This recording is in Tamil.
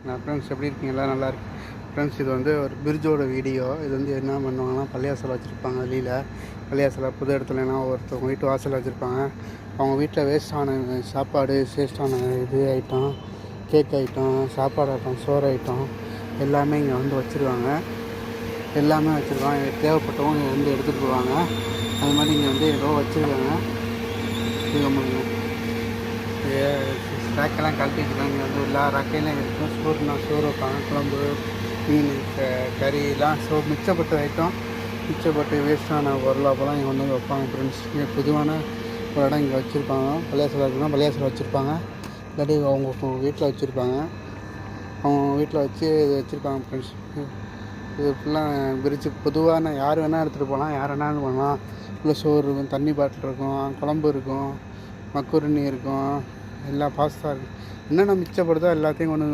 நான் ஃப்ரெண்ட்ஸ் எப்படி இருக்கீங்க? எல்லாம் நல்லா இருக்கு ஃப்ரெண்ட்ஸ். இது வந்து ஒரு பிரிட்ஜோட வீடியோ. இது வந்து என்ன பண்ணுவாங்கன்னா, பள்ளியாசல் வச்சுருப்பாங்க. வெளியில் பள்ளியாசலில் புது இடத்துலனா ஒருத்தவங்க வீட்டு வாசலில் வச்சுருப்பாங்க. அவங்க வீட்டில் வேஸ்டான சாப்பாடு, வேஸ்டான இது ஐட்டம், கேக் ஐட்டம், சாப்பாடு ஐட்டம், சோறு ஐட்டம் எல்லாமே இங்கே வந்து வச்சுருவாங்க. எல்லாமே வச்சுருவாங்க. தேவைப்பட்டவங்க இங்கே வந்து எடுத்துகிட்டு போவாங்க. அது மாதிரி இங்கே வந்து ஏதோ வச்சுருக்காங்க. இது ரேக்கெல்லாம் கழட்டி வச்சுருக்காங்க. இங்கே வந்து எல்லா ரக்கையிலையும் இருக்கும். சோறு வைப்பாங்க, குழம்பு, மீன், கறியெல்லாம் மிச்சப்பட்ட ஐட்டம், மிச்சப்பட்டு வேஸ்டான பொருளாப்பெல்லாம் இங்கே கொண்டு வந்து வைப்பாங்க ஃப்ரெண்ட்ஸ். இங்கே பொதுவான ஒரு இடம் இங்கே வச்சுருப்பாங்க. பள்ளியாசல் இருக்குன்னா பள்ளியாசல் வச்சுருப்பாங்க, இல்லாட்டி அவங்க வீட்டில் வச்சுருப்பாங்க. அவங்க வீட்டில் வச்சு இது வச்சுருப்பாங்க ஃப்ரெண்ட்ஸ். இது ஃபுல்லாக பிரிட்ஜு. பொதுவான யார் வேணால் எடுத்துகிட்டு போகலாம், யார் வேணாலும் பண்ணலாம். உள்ள சோறு இருக்கும், தண்ணி பாட்டில் இருக்கும், குழம்பு இருக்கும், மக்குருணி இருக்கும், எல்லா பாஸ்தா இருக்குது. என்னென்ன மிச்சப்படுதோ எல்லாத்தையும் கொண்டு வந்து